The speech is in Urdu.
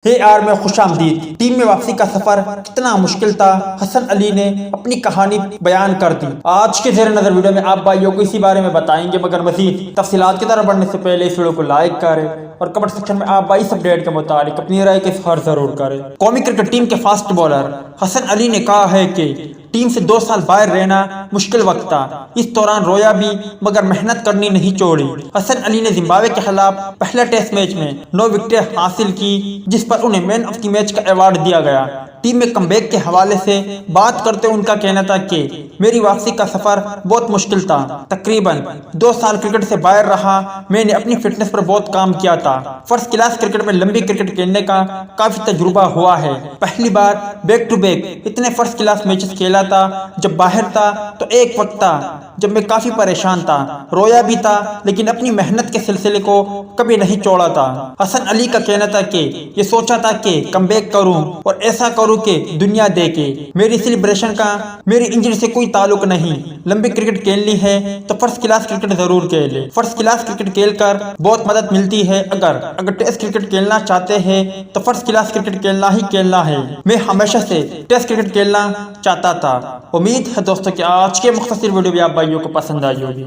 AR میں خوش آمدید۔ ٹیم میں واپسی کا سفر کتنا مشکل تھا، حسن علی نے اپنی کہانی بیان کر دی۔ آج کے زیر نظر ویڈیو میں آپ بھائیوں کو اسی بارے میں بتائیں گے، مگر مزید تفصیلات کی طرف بڑھنے سے پہلے اس ویڈیو کو لائک کریں اور کمنٹ سیکشن میں آپ بھائی اس اپڈیٹ کے متعلق اپنی رائے کا اظہار ضرور کریں۔ قومی کرکٹ ٹیم کے فاسٹ بالر حسن علی نے کہا ہے کہ ٹیم سے 2 سال باہر رہنا مشکل وقت تھا، اس دوران رویا بھی مگر محنت کرنی نہیں چھوڑی۔ حسن علی نے زمبابوے کے خلاف پہلا ٹیسٹ میچ میں 9 وکٹیں حاصل کی، جس پر انہیں مین آف دی میچ کا ایوارڈ دیا گیا۔ ٹیم میں کم بیک کے حوالے سے بات کرتے ان کا کہنا تھا کہ میری واپسی کا سفر بہت مشکل تھا، تقریباً 2 سال کرکٹ سے باہر رہا، میں نے اپنی فٹنس پر بہت کام کیا تھا۔ فرسٹ کلاس کرکٹ میں لمبی کرکٹ کھیلنے کا کافی تجربہ ہوا ہے، پہلی بار بیک ٹو بیک اتنے فرسٹ کلاس میچز کھیلا تھا۔ جب باہر تھا تو ایک وقت تھا جب میں کافی پریشان تھا، رویا بھی تھا، لیکن اپنی محنت کے سلسلے کو کبھی نہیں چھوڑا تھا۔ حسن علی کا کہنا تھا کہ یہ سوچا تھا کہ کم بیک کروں اور ایسا کروں کہ دنیا دیکھے۔ میری سیلیبریشن کا میری انجری سے کوئی تعلق نہیں، لمبی کرکٹ کھیلنی ہے تو فرسٹ کلاس کرکٹ ضرور کھیلے۔ فرسٹ کلاس کرکٹ کھیل کر بہت مدد ملتی ہے، اگر ٹیسٹ کرکٹ کھیلنا چاہتے ہیں تو فرسٹ کلاس کرکٹ کھیلنا ہی کھیلنا ہے۔ میں ہمیشہ سے ٹیسٹ کرکٹ کھیلنا چاہتا تھا۔ امید ہے دوستوں کہ آج کے مختصر ویڈیو بھی آپ بھائیوں کو پسند آئی ہوگی۔